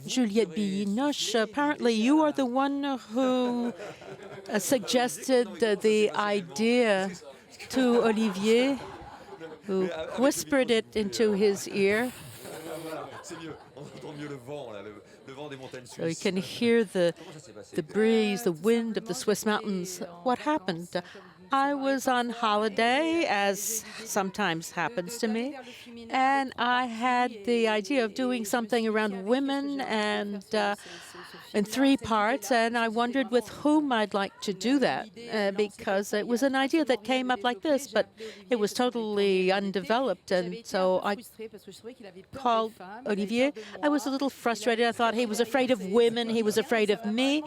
Juliette Binoche, apparently you are the one who suggested the idea to Olivier, who whispered it into his ear. So you can hear the breeze, the wind of the Swiss mountains. What happened? I was on holiday, as sometimes happens to me, and I had the idea of doing something around women and in 3 parts, and I wondered with whom I'd like to do that, because it was an idea that came up like this, but it was totally undeveloped, and so I called Olivier. I was a little frustrated. I thought he was afraid of women, he was afraid of me,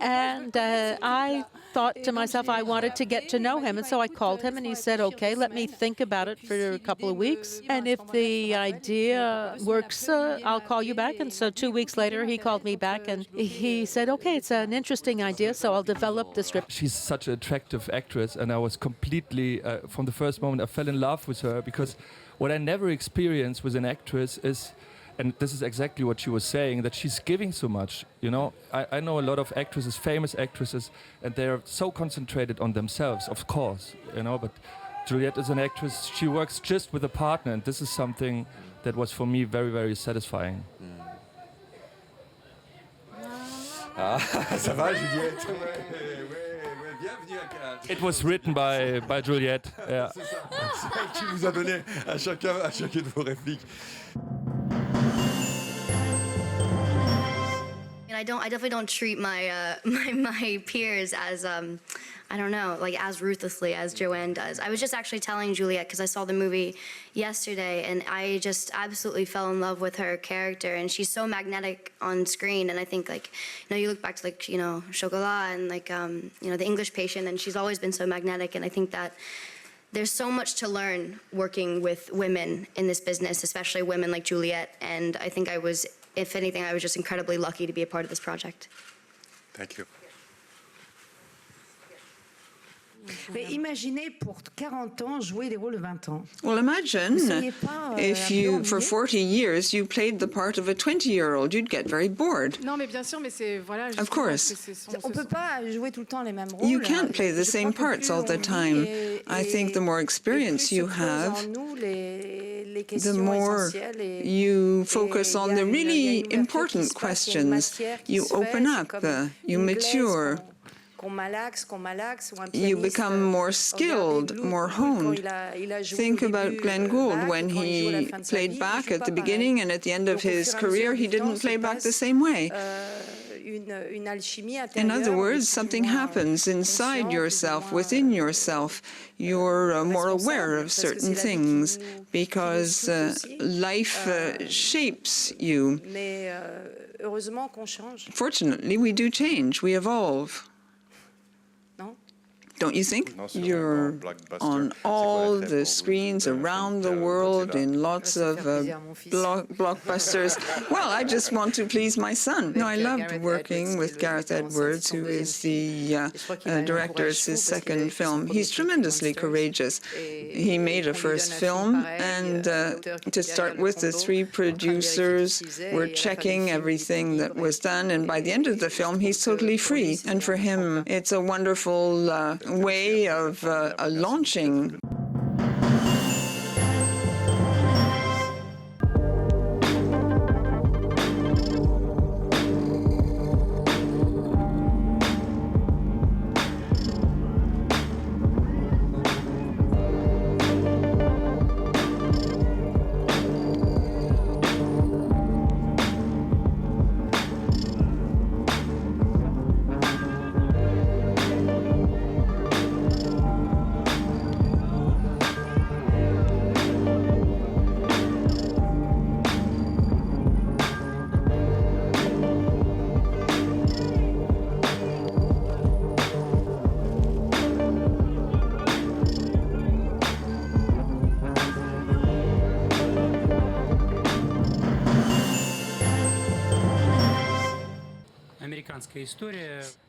and I thought to myself I wanted to get to know him, and so I called him, and he said, okay, let me think about it for a couple of weeks, and if the idea works, I'll call you back. And so 2 weeks later, he called me back, and he said, okay, it's an interesting idea, so I'll develop the script. She's such an attractive actress, and I was completely, from the first moment, I fell in love with her, because what I never experienced with an actress is, and this is exactly what she was saying, that she's giving so much. You know, I know a lot of actresses, famous actresses, and they're so concentrated on themselves, of course, you know, but Juliette is an actress, she works just with a partner, and this is something that was for me very, very satisfying. Ah, ça va, Juliette? It was written by Juliette. Yeah. C'est ça. C'est elle qui vous a donné à chacun de vos répliques. I definitely don't treat my my peers as I don't know, like as ruthlessly as Joanne does. I was just actually telling Juliette, because I saw the movie yesterday, and I just absolutely fell in love with her character, and she's so magnetic on screen. And I think, like, you know, you look back to, like, you know, Chocolat and, like, you know, The English Patient, and she's always been so magnetic. And I think that there's so much to learn working with women in this business, especially women like Juliette. And I think I was, if anything, I was just incredibly lucky to be a part of this project. Thank you. Imaginez pour 40 ans jouer des rôles de 20 ans. Well, imagine if you, for 40 years, you played the part of a 20-year-old. You'd get very bored. Non, mais bien sûr, mais c'est voilà. Of course. On peut pas jouer tout le temps les mêmes rôles. You can't play the same parts all the time. I think the more experience you have, the more you focus on the really important questions. You open up, you mature. You become more skilled, more honed. Think about Glenn Gould. When he played Bach at the beginning and at the end of his career, he didn't play Bach the same way. In other words, something happens inside yourself, within yourself. You're more aware of certain things because life shapes you. Fortunately, we do change, we evolve. Don't you think? You're on all the screens around the world in lots of blockbusters. Well, I just want to please my son. No, I loved working with Gareth Edwards, who is the director. It's his second film. He's tremendously courageous. He made a first film, and to start with, the 3 producers were checking everything that was done, and by the end of the film, he's totally free. And for him, it's a wonderful way of launching.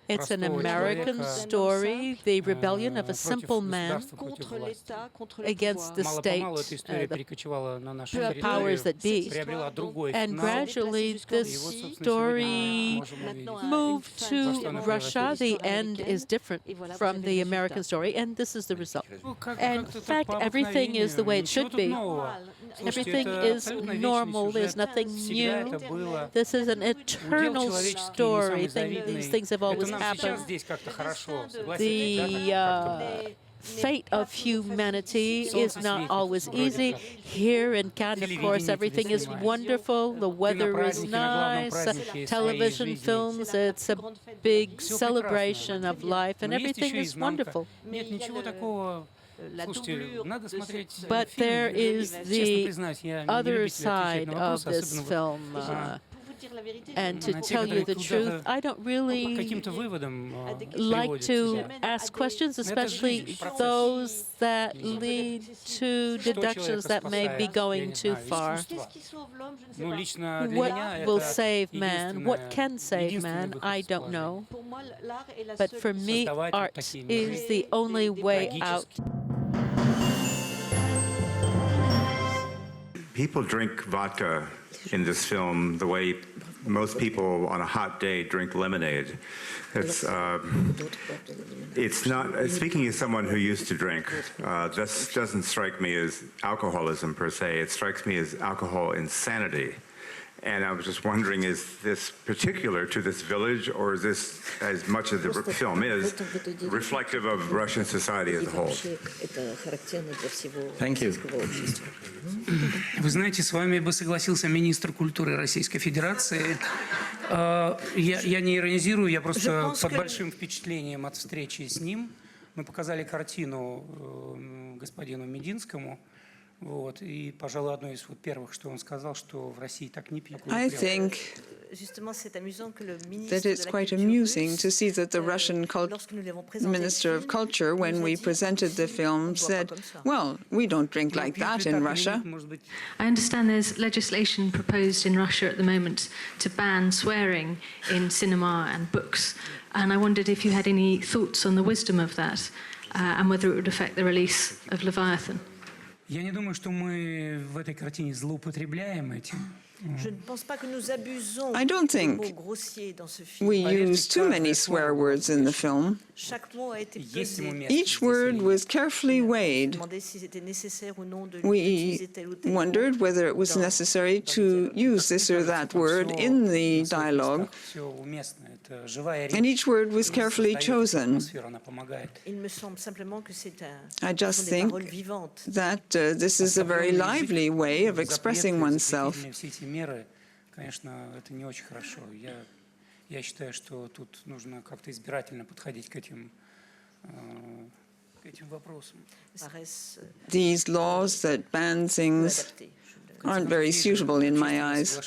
It's an American story, the rebellion of a simple man against the state, the powers that be. And gradually this story moved to Russia. The end is different from the American story, and this is the result. And in fact, everything is the way it should be. Everything is normal. There's nothing new. This is an eternal story. These things have always happened. The fate of humanity is not always easy. Here in Cannes, of course, everything is wonderful. The weather is nice. Television films, it's a big celebration of life, and everything is wonderful. But there is the other side of this film. And to tell you the truth, I don't really like to ask questions, especially those that lead to deductions that may be going too far. What will save man? What can save man? I don't know. But for me, art is the only way out. People drink vodka in this film the way most people on a hot day drink lemonade. It's not, speaking as someone who used to drink, this doesn't strike me as alcoholism per se, it strikes me as alcohol insanity. And I was just wondering, is this particular to this village, or is this, as much as the film is, reflective of Russian society as a whole? Thank you. Вы знаете, с вами бы согласился министр культуры Российской Федерации. Я не иронизирую, я просто под большим впечатлением от встречи с ним. Мы показали картину господину Мединскому. Вот, и, пожалуй, одно из первых, что он сказал, что в России так не пьют. I think that it's quite amusing to see that the Russian Minister of Culture, when we presented the film, said, well, we don't drink like that in Russia. I understand there's legislation proposed in Russia at the moment to ban swearing in cinema and books, and I wondered if you had any thoughts on the wisdom of that and whether it would affect the release of Leviathan. Я не думаю, что мы в этой картине злоупотребляем этим. I don't think we use too many swear words in the film. Each word was carefully weighed. We wondered whether it was necessary to use this or that word in the dialogue, and each word was carefully chosen. I just think that this is a very lively way of expressing oneself. Конечно, это не очень хорошо. Я считаю, что тут нужно как-то избирательно подходить к этим вопросам. These laws that ban things aren't very suitable in my eyes.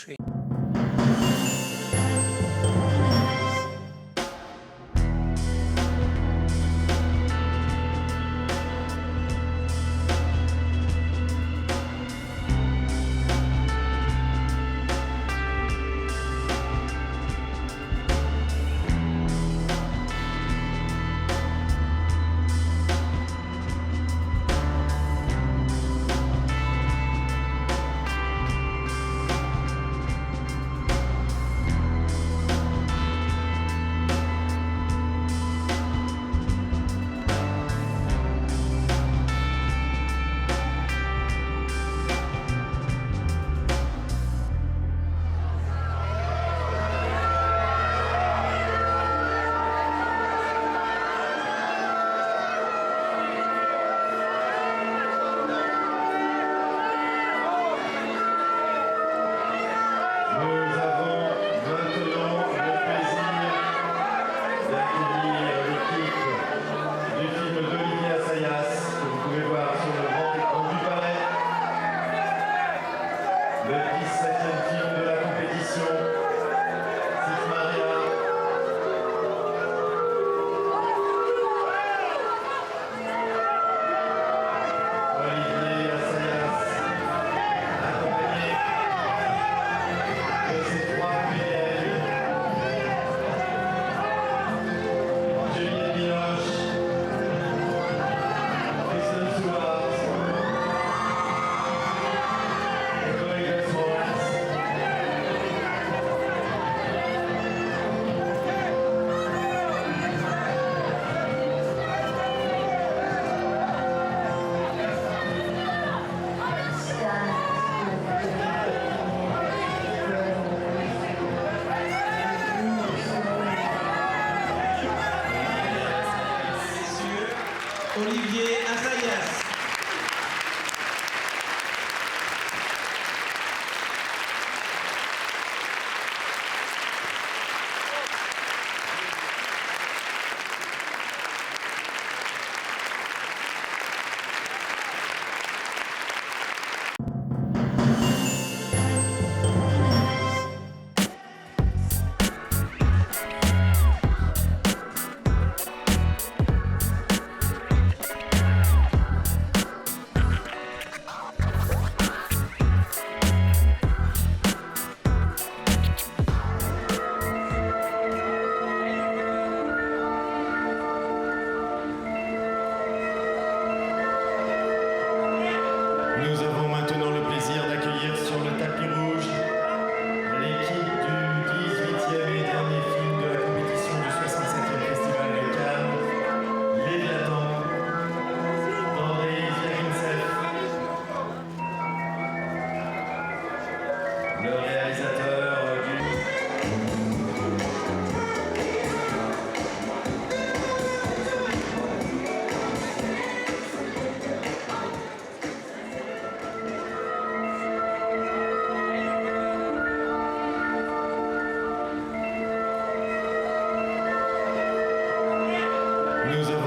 Nous